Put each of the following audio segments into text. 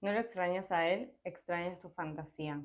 No lo extrañas a él, extrañas tu fantasía.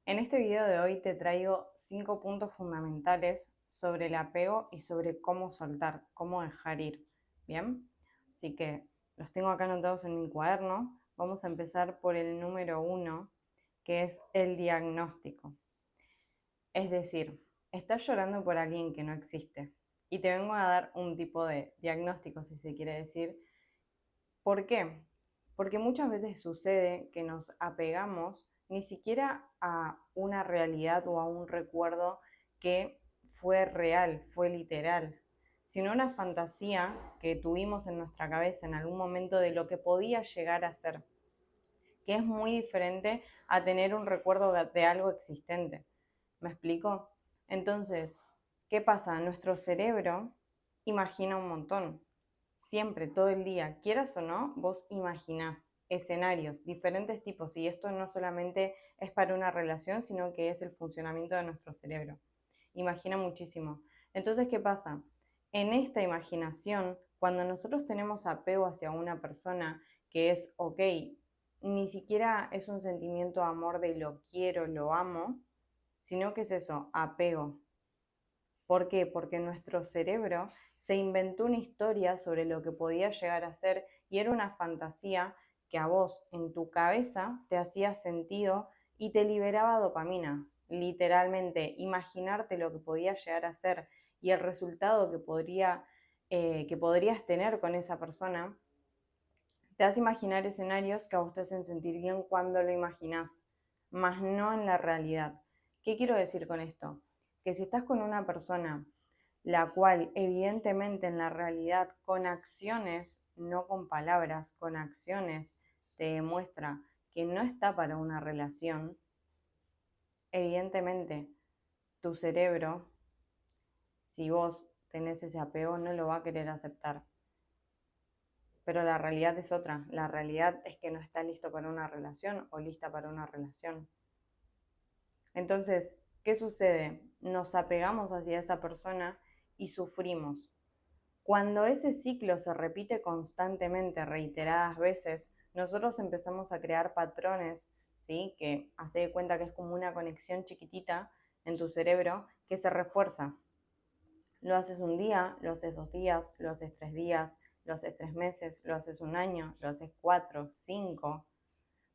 En este video de hoy te traigo 5 puntos fundamentales sobre el apego y sobre cómo soltar, cómo dejar ir. ¿Bien? Así que los tengo acá anotados en mi cuaderno. Vamos a empezar por el número 1, que es el diagnóstico. Es decir, estás llorando por alguien que no existe. Y te vengo a dar un tipo de diagnóstico, si se quiere decir. ¿Por qué? Porque muchas veces sucede que nos apegamos ni siquiera a una realidad o a un recuerdo que fue real, fue literal, sino una fantasía que tuvimos en nuestra cabeza en algún momento de lo que podía llegar a ser, que es muy diferente a tener un recuerdo de algo existente. ¿Me explico? Entonces, ¿qué pasa? Nuestro cerebro imagina un montón. Siempre, todo el día, quieras o no, vos imaginás escenarios, diferentes tipos, y esto no solamente es para una relación, sino que es el funcionamiento de nuestro cerebro. Imagina muchísimo. Entonces, ¿qué pasa? En esta imaginación, cuando nosotros tenemos apego hacia una persona que es, ok, ni siquiera es un sentimiento de amor de lo quiero, lo amo, sino que es eso, apego. ¿Por qué? Porque nuestro cerebro se inventó una historia sobre lo que podía llegar a ser y era una fantasía que a vos en tu cabeza te hacía sentido y te liberaba dopamina. Literalmente, imaginarte lo que podía llegar a ser y el resultado que podrías tener con esa persona, te hace imaginar escenarios que a vos te hacen sentir bien cuando lo imaginás, más no en la realidad. ¿Qué quiero decir con esto? Que si estás con una persona la cual evidentemente en la realidad con acciones, no con palabras, con acciones te demuestra que no está para una relación, evidentemente tu cerebro, si vos tenés ese apego, no lo va a querer aceptar. Pero la realidad es otra. La realidad es que no está listo para una relación o lista para una relación. Entonces, ¿qué sucede? Nos apegamos hacia esa persona y sufrimos. Cuando ese ciclo se repite constantemente, reiteradas veces, nosotros empezamos a crear patrones, ¿sí? Que hace de cuenta que es como una conexión chiquitita en tu cerebro que se refuerza. Lo haces un día, lo haces 2 días, lo haces 3 días, lo haces 3 meses, lo haces un año, lo haces 4, 5.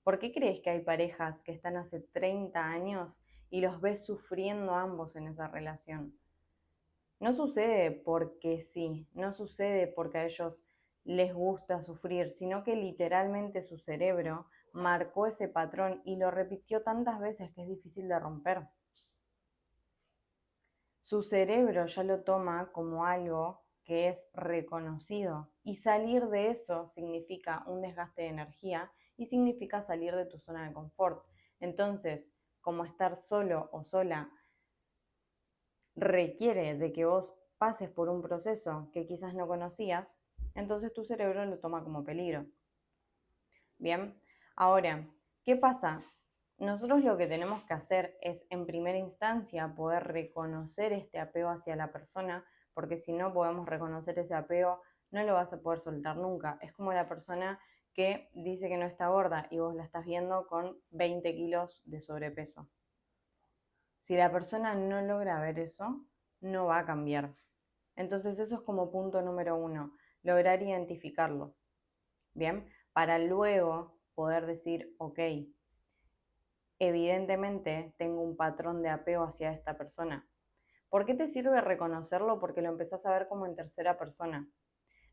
¿Por qué crees que hay parejas que están hace 30 años y los ves sufriendo ambos en esa relación? No sucede porque sí, no sucede porque a ellos les gusta sufrir, sino que literalmente su cerebro marcó ese patrón y lo repitió tantas veces que es difícil de romper. Su cerebro ya lo toma como algo que es reconocido y salir de eso significa un desgaste de energía y significa salir de tu zona de confort. Entonces, como estar solo o sola requiere de que vos pases por un proceso que quizás no conocías, entonces tu cerebro lo toma como peligro. Bien, ahora, ¿qué pasa? Nosotros lo que tenemos que hacer es, en primera instancia, poder reconocer este apego hacia la persona, porque si no podemos reconocer ese apego, no lo vas a poder soltar nunca. Es como la persona que dice que no está gorda y vos la estás viendo con 20 kilos de sobrepeso. Si la persona no logra ver eso, no va a cambiar. Entonces eso es como punto número 1, lograr identificarlo. Bien, para luego poder decir, ok, evidentemente tengo un patrón de apego hacia esta persona. ¿Por qué te sirve reconocerlo? Porque lo empezás a ver como en tercera persona.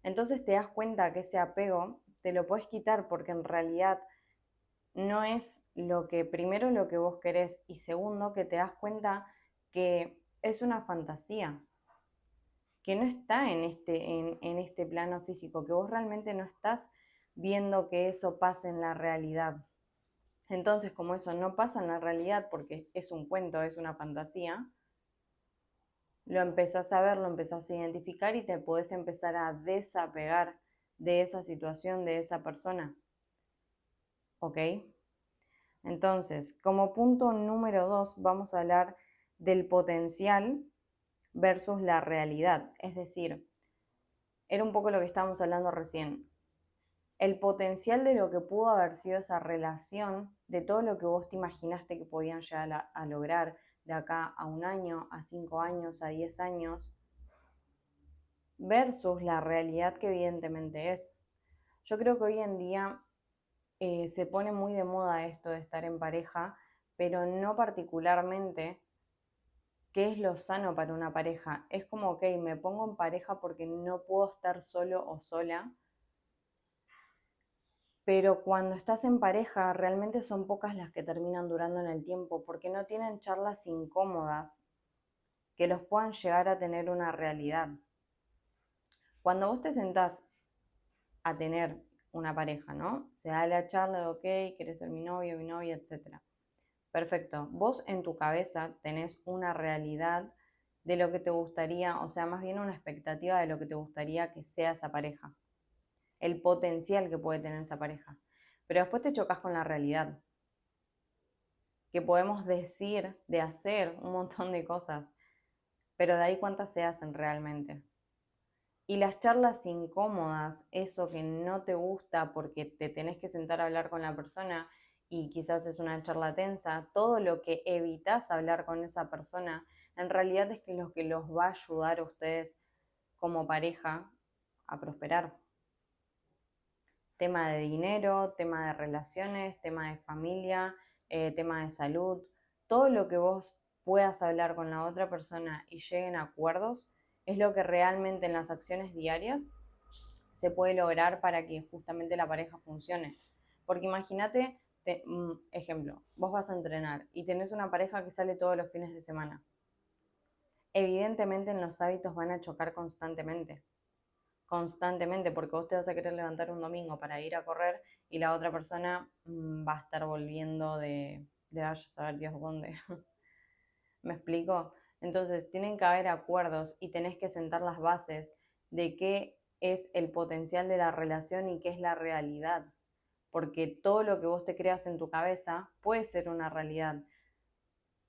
Entonces te das cuenta que ese apego te lo puedes quitar porque en realidad no es primero lo que vos querés y segundo que te das cuenta que es una fantasía, que no está en este plano físico, que vos realmente no estás viendo que eso pase en la realidad. Entonces, como eso no pasa en la realidad porque es un cuento, es una fantasía, lo empezás a ver, lo empezás a identificar y te podés empezar a desapegar de esa situación, de esa persona. ¿Ok? Entonces, como punto número 2, vamos a hablar del potencial versus la realidad. Es decir, era un poco lo que estábamos hablando recién. el potencial de lo que pudo haber sido esa relación, de todo lo que vos te imaginaste que podían llegar a lograr de acá a 1 año, a 5 años, a 10 años, versus la realidad que evidentemente es. Yo creo que hoy en día se pone muy de moda esto de estar en pareja, pero no particularmente qué es lo sano para una pareja. Es como, ok, me pongo en pareja porque no puedo estar solo o sola, pero cuando estás en pareja realmente son pocas las que terminan durando en el tiempo porque no tienen charlas incómodas que los puedan llegar a tener una realidad. Cuando vos te sentás a tener una pareja, ¿no? Se da la charla de, ok, querés ser mi novio, mi novia, etc. Perfecto. Vos en tu cabeza tenés una realidad de lo que te gustaría, o sea, más bien una expectativa de lo que te gustaría que sea esa pareja, el potencial que puede tener esa pareja. Pero después te chocas con la realidad, que podemos decir, de hacer un montón de cosas, pero de ahí cuántas se hacen realmente. Y las charlas incómodas, eso que no te gusta porque te tenés que sentar a hablar con la persona y quizás es una charla tensa, todo lo que evitas hablar con esa persona, en realidad es que lo que los va a ayudar a ustedes como pareja a prosperar. Tema de dinero, tema de relaciones, tema de familia, tema de salud, todo lo que vos puedas hablar con la otra persona y lleguen a acuerdos es lo que realmente en las acciones diarias se puede lograr para que justamente la pareja funcione. Porque imagínate, ejemplo, vos vas a entrenar y tenés una pareja que sale todos los fines de semana. Evidentemente en los hábitos van a chocar constantemente, porque vos te vas a querer levantar un domingo para ir a correr y la otra persona va a estar volviendo de vaya a saber Dios dónde. ¿Me explico? Entonces, tienen que haber acuerdos y tenés que sentar las bases de qué es el potencial de la relación y qué es la realidad. Porque todo lo que vos te creas en tu cabeza puede ser una realidad,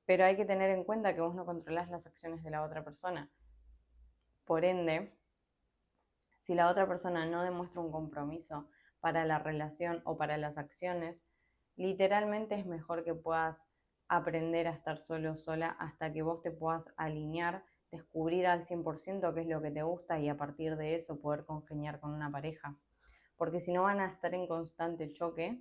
pero hay que tener en cuenta que vos no controlás las acciones de la otra persona. Por ende, si la otra persona no demuestra un compromiso para la relación o para las acciones, literalmente es mejor que puedas aprender a estar solo o sola hasta que vos te puedas alinear, descubrir al 100% qué es lo que te gusta y a partir de eso poder congeniar con una pareja. Porque si no van a estar en constante choque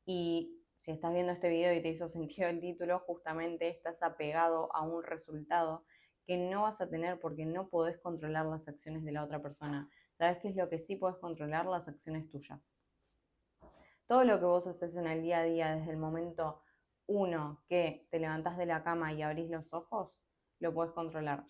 y si estás viendo este video y te hizo sentido el título, justamente estás apegado a un resultado que no vas a tener porque no podés controlar las acciones de la otra persona. ¿Sabes qué es lo que sí podés controlar? Las acciones tuyas. Todo lo que vos haces en el día a día, desde el momento 1 que te levantás de la cama y abrís los ojos, lo podés controlar.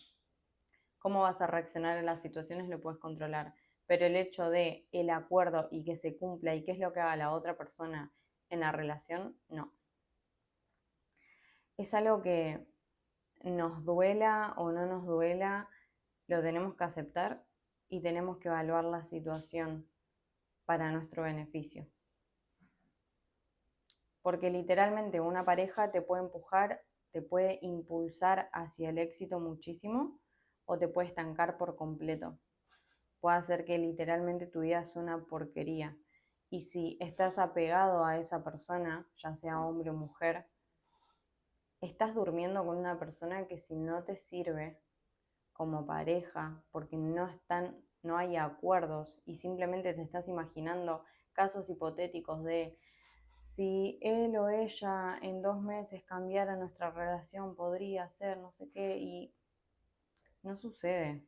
Cómo vas a reaccionar en las situaciones lo puedes controlar. Pero el hecho de el acuerdo y que se cumpla y qué es lo que haga la otra persona en la relación, no. Es algo que nos duela o no nos duela, lo tenemos que aceptar y tenemos que evaluar la situación para nuestro beneficio. Porque literalmente una pareja te puede empujar, te puede impulsar hacia el éxito muchísimo o te puede estancar por completo. Puede hacer que literalmente tu vida sea una porquería. Y si estás apegado a esa persona, ya sea hombre o mujer, estás durmiendo con una persona que si no te sirve como pareja, porque no hay acuerdos y simplemente te estás imaginando casos hipotéticos de si él o ella en 2 meses cambiara nuestra relación, podría ser no sé qué, y no sucede.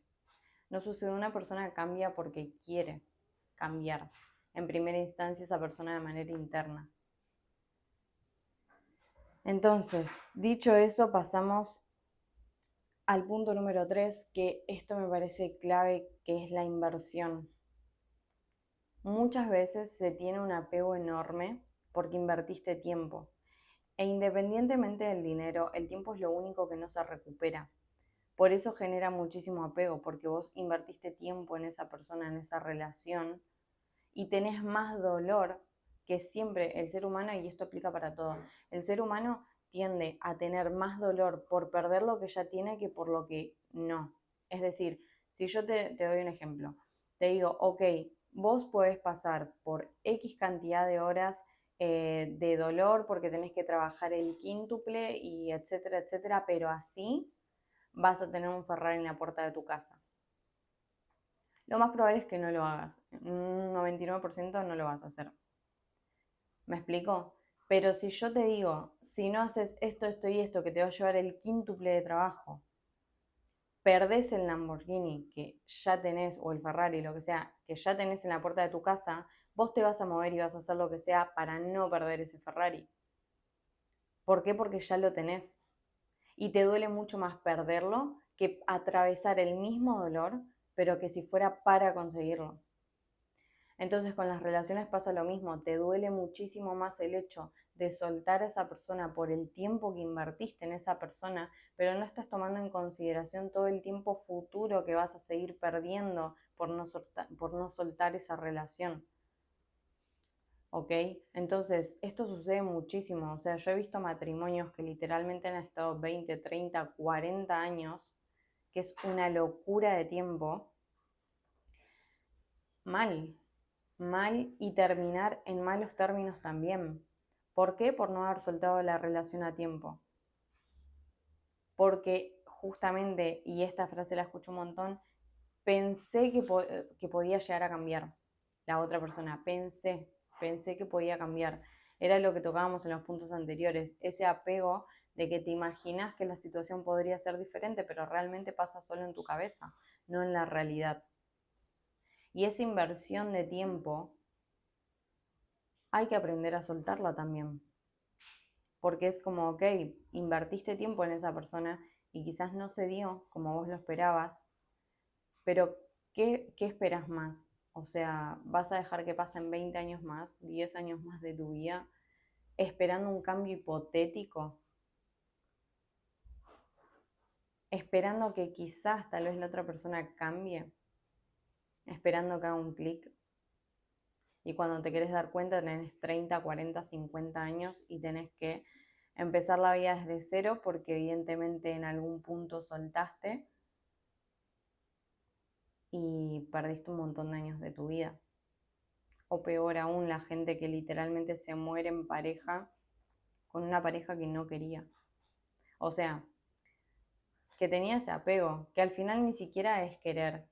No sucede, una persona cambia porque quiere cambiar. En primera instancia esa persona de manera interna. Entonces, dicho eso, pasamos al punto número 3, que esto me parece clave, que es la inversión. Muchas veces se tiene un apego enorme porque invertiste tiempo. E independientemente del dinero, el tiempo es lo único que no se recupera. Por eso genera muchísimo apego, porque vos invertiste tiempo en esa persona, en esa relación, y tenés más dolor que siempre el ser humano, y esto aplica para todo, el ser humano tiende a tener más dolor por perder lo que ya tiene que por lo que no. Es decir, si yo te doy un ejemplo, te digo, ok, vos podés pasar por X cantidad de horas de dolor porque tenés que trabajar el quíntuple y etcétera, etcétera, pero así vas a tener un Ferrari en la puerta de tu casa. Lo más probable es que no lo hagas. Un 99% no lo vas a hacer. ¿Me explico? Pero si yo te digo, si no haces esto, esto y esto, que te va a llevar el quíntuple de trabajo, perdés el Lamborghini que ya tenés, o el Ferrari, lo que sea, que ya tenés en la puerta de tu casa, vos te vas a mover y vas a hacer lo que sea para no perder ese Ferrari. ¿Por qué? Porque ya lo tenés. Y te duele mucho más perderlo que atravesar el mismo dolor, pero que si fuera para conseguirlo. Entonces con las relaciones pasa lo mismo, te duele muchísimo más el hecho de soltar a esa persona por el tiempo que invertiste en esa persona, pero no estás tomando en consideración todo el tiempo futuro que vas a seguir perdiendo por no soltar esa relación. ¿Ok? Entonces, esto sucede muchísimo. O sea, yo he visto matrimonios que literalmente han estado 20, 30, 40 años, que es una locura de tiempo, mal, y terminar en malos términos también. ¿Por qué? Por no haber soltado la relación a tiempo. Porque justamente, y esta frase la escucho un montón, pensé que podía llegar a cambiar la otra persona, pensé que podía cambiar. Era lo que tocábamos en los puntos anteriores, ese apego de que te imaginas que la situación podría ser diferente, pero realmente pasa solo en tu cabeza, no en la realidad. Y esa inversión de tiempo hay que aprender a soltarla también. Porque es como, ok, invertiste tiempo en esa persona y quizás no se dio como vos lo esperabas, pero ¿qué esperas más? O sea, ¿vas a dejar que pasen 20 años más, 10 años más de tu vida, esperando un cambio hipotético? Esperando que quizás tal vez la otra persona cambie, esperando que haga un clic. Y cuando te querés dar cuenta tenés 30, 40, 50 años y tenés que empezar la vida desde cero porque evidentemente en algún punto soltaste y perdiste un montón de años de tu vida. O peor aún, la gente que literalmente se muere en pareja con una pareja que no quería. O sea, que tenía ese apego, que al final ni siquiera es querer.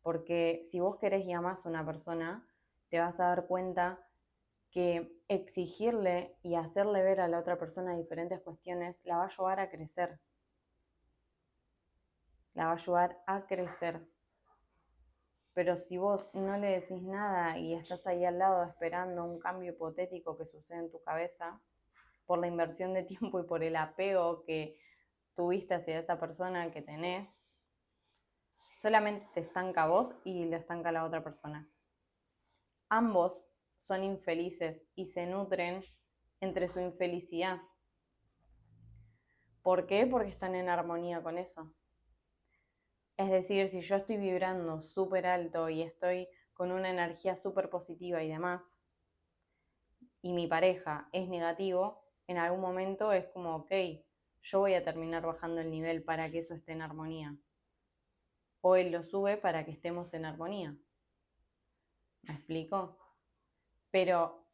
Porque si vos querés y amás a una persona, te vas a dar cuenta que exigirle y hacerle ver a la otra persona diferentes cuestiones la va a ayudar a crecer. La va a ayudar a crecer. Pero si vos no le decís nada y estás ahí al lado esperando un cambio hipotético que sucede en tu cabeza, por la inversión de tiempo y por el apego que tuviste hacia esa persona que tenés, solamente te estanca vos y lo estanca la otra persona. Ambos son infelices y se nutren entre su infelicidad. ¿Por qué? Porque están en armonía con eso. Es decir, si yo estoy vibrando súper alto y estoy con una energía súper positiva y demás, y mi pareja es negativo, en algún momento es como, ok, yo voy a terminar bajando el nivel para que eso esté en armonía. O él lo sube para que estemos en armonía. ¿Me explico? Pero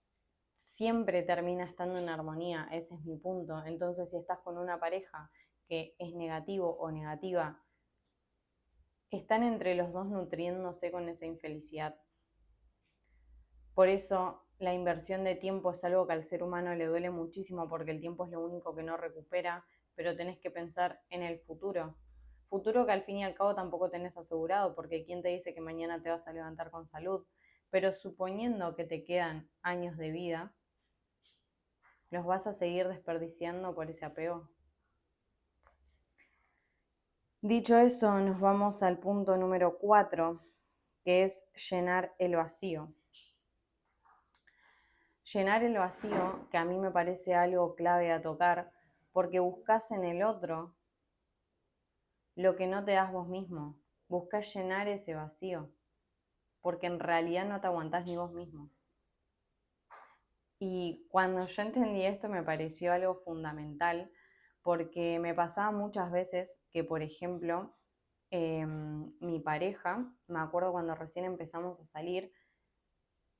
siempre termina estando en armonía, ese es mi punto. Entonces, si estás con una pareja que es negativo o negativa, están entre los dos nutriéndose con esa infelicidad. Por eso la inversión de tiempo es algo que al ser humano le duele muchísimo porque el tiempo es lo único que no recupera, pero tenés que pensar en el futuro. Futuro que al fin y al cabo tampoco tenés asegurado, porque ¿quién te dice que mañana te vas a levantar con salud? Pero suponiendo que te quedan años de vida, ¿los vas a seguir desperdiciando por ese apego? Dicho eso, nos vamos al punto número 4, que es llenar el vacío. Llenar el vacío, que a mí me parece algo clave a tocar, porque buscas en el otro lo que no te das vos mismo. Buscas llenar ese vacío, porque en realidad no te aguantás ni vos mismo. Y cuando yo entendí esto me pareció algo fundamental, porque me pasaba muchas veces que, por ejemplo, mi pareja, me acuerdo cuando recién empezamos a salir,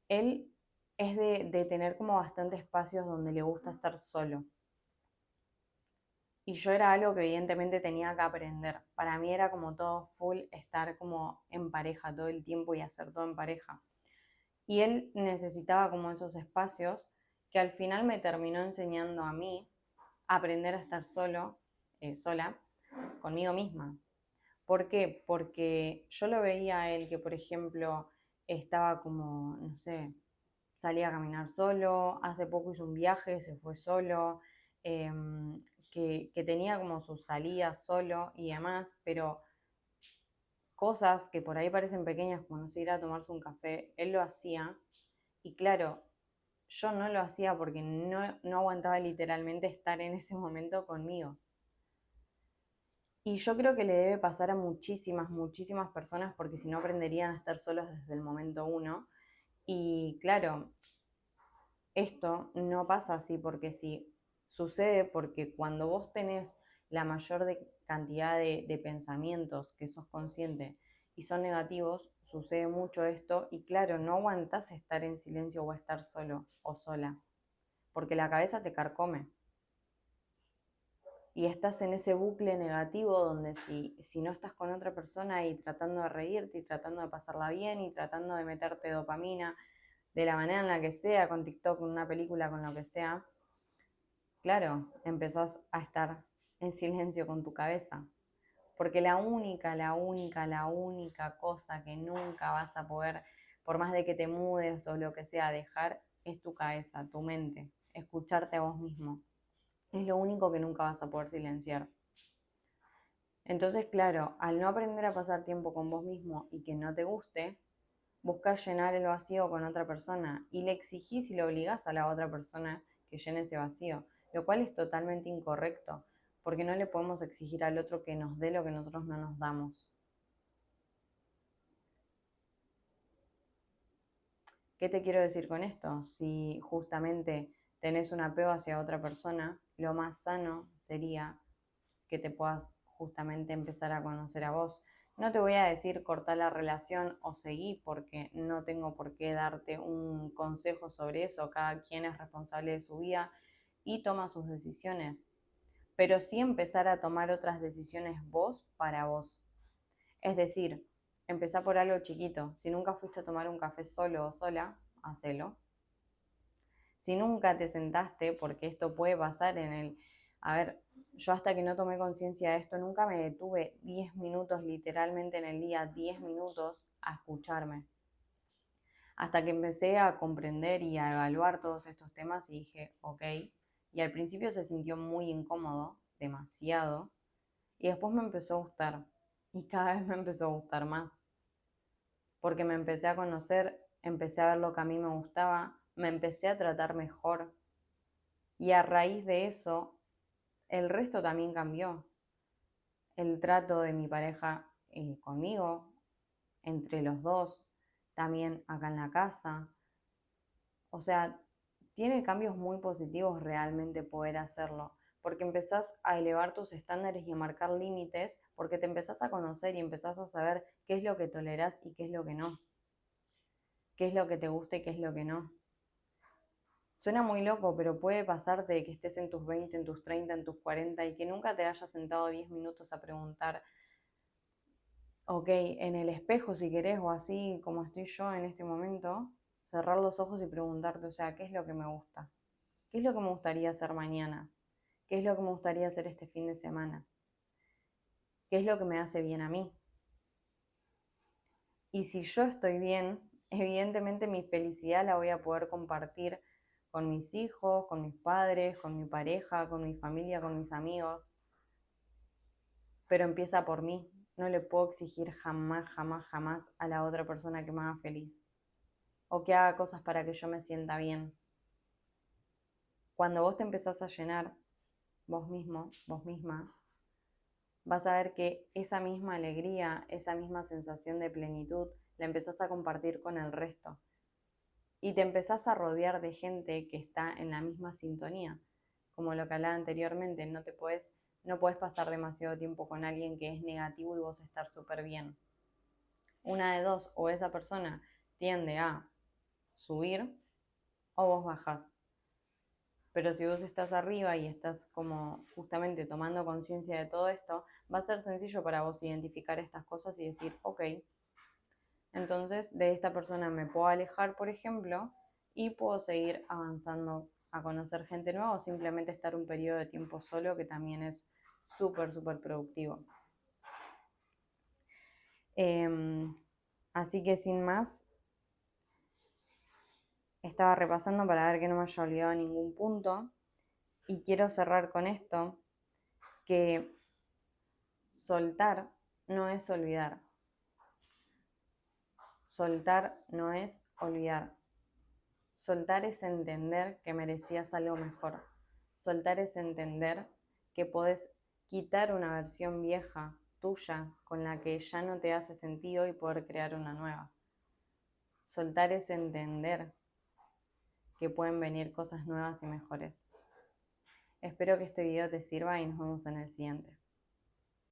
Él es de tener como bastantes espacios donde le gusta estar solo. Y yo era algo que evidentemente tenía que aprender. Para mí era como todo full estar como en pareja todo el tiempo y hacer todo en pareja. Y él necesitaba como esos espacios que al final me terminó enseñando a mí a aprender a estar sola, conmigo misma. ¿Por qué? Porque yo lo veía a él que, por ejemplo, estaba como, no sé, salía a caminar solo, hace poco hizo un viaje, se fue solo, eh, que tenía como sus salidas solo y demás, pero cosas que por ahí parecen pequeñas, como no sé, ir a tomarse un café, él lo hacía. Y claro, yo no lo hacía porque no aguantaba literalmente estar en ese momento conmigo. Y yo creo que le debe pasar a muchísimas, muchísimas personas porque si no aprenderían a estar solos desde el momento uno. Y claro, esto no pasa así porque sí, sucede porque cuando vos tenés la mayor cantidad de pensamientos que sos consciente y son negativos, sucede mucho esto y claro, no aguantás estar en silencio o estar solo o sola, porque la cabeza te carcome y estás en ese bucle negativo donde si no estás con otra persona y tratando de reírte y tratando de pasarla bien y tratando de meterte dopamina de la manera en la que sea, con TikTok, con una película, con lo que sea, claro, empezás a estar en silencio con tu cabeza. Porque la única cosa que nunca vas a poder, por más de que te mudes o lo que sea, dejar, es tu cabeza, tu mente, escucharte a vos mismo. Es lo único que nunca vas a poder silenciar. Entonces, claro, al no aprender a pasar tiempo con vos mismo y que no te guste, buscas llenar el vacío con otra persona y le exigís y le obligás a la otra persona que llene ese vacío, lo cual es totalmente incorrecto, porque no le podemos exigir al otro que nos dé lo que nosotros no nos damos. ¿Qué te quiero decir con esto? Si justamente tenés un apego hacia otra persona, lo más sano sería que te puedas justamente empezar a conocer a vos. No te voy a decir cortar la relación o seguir porque no tengo por qué darte un consejo sobre eso. Cada quien es responsable de su vida y toma sus decisiones. Pero sí empezar a tomar otras decisiones vos para vos. Es decir, empezá por algo chiquito. Si nunca fuiste a tomar un café solo o sola, hacelo. Si nunca te sentaste, porque esto puede pasar en el... A ver, yo hasta que no tomé conciencia de esto, nunca me detuve 10 minutos literalmente en el día, 10 minutos a escucharme. Hasta que empecé a comprender y a evaluar todos estos temas y dije, ok. Y al principio se sintió muy incómodo, demasiado. Y después me empezó a gustar. Y cada vez me empezó a gustar más. Porque me empecé a conocer, empecé a ver lo que a mí me gustaba, me empecé a tratar mejor. Y a raíz de eso, el resto también cambió. El trato de mi pareja conmigo, entre los dos, también acá en la casa. O sea, tiene cambios muy positivos realmente poder hacerlo, porque empezás a elevar tus estándares y a marcar límites, porque te empezás a conocer y empezás a saber qué es lo que tolerás y qué es lo que no, qué es lo que te gusta y qué es lo que no. Suena muy loco, pero puede pasarte de que estés en tus 20, en tus 30, en tus 40 y que nunca te hayas sentado 10 minutos a preguntar, ok, en el espejo si querés o así como estoy yo en este momento, cerrar los ojos y preguntarte, o sea, ¿qué es lo que me gusta? ¿Qué es lo que me gustaría hacer mañana? ¿Qué es lo que me gustaría hacer este fin de semana? ¿Qué es lo que me hace bien a mí? Y si yo estoy bien, evidentemente mi felicidad la voy a poder compartir con mis hijos, con mis padres, con mi pareja, con mi familia, con mis amigos. Pero empieza por mí. No le puedo exigir jamás, jamás, jamás a la otra persona que me haga feliz o que haga cosas para que yo me sienta bien. Cuando vos te empezás a llenar vos mismo, vos misma, vas a ver que esa misma alegría, esa misma sensación de plenitud, la empezás a compartir con el resto. Y te empezás a rodear de gente que está en la misma sintonía. Como lo que hablaba anteriormente, no puedes pasar demasiado tiempo con alguien que es negativo y vos estar súper bien. Una de dos, o esa persona tiende a subir o vos bajás. Pero si vos estás arriba y estás como justamente tomando conciencia de todo esto, va a ser sencillo para vos identificar estas cosas y decir, ok, entonces de esta persona me puedo alejar, por ejemplo, y puedo seguir avanzando a conocer gente nueva o simplemente estar un periodo de tiempo solo, que también es súper, súper productivo. Así que sin más, estaba repasando para ver que no me haya olvidado ningún punto y quiero cerrar con esto, que soltar no es olvidar. Soltar no es olvidar. Soltar es entender que merecías algo mejor. Soltar es entender que podés quitar una versión vieja tuya con la que ya no te hace sentido y poder crear una nueva. Soltar es entender que pueden venir cosas nuevas y mejores. Espero que este video te sirva y nos vemos en el siguiente.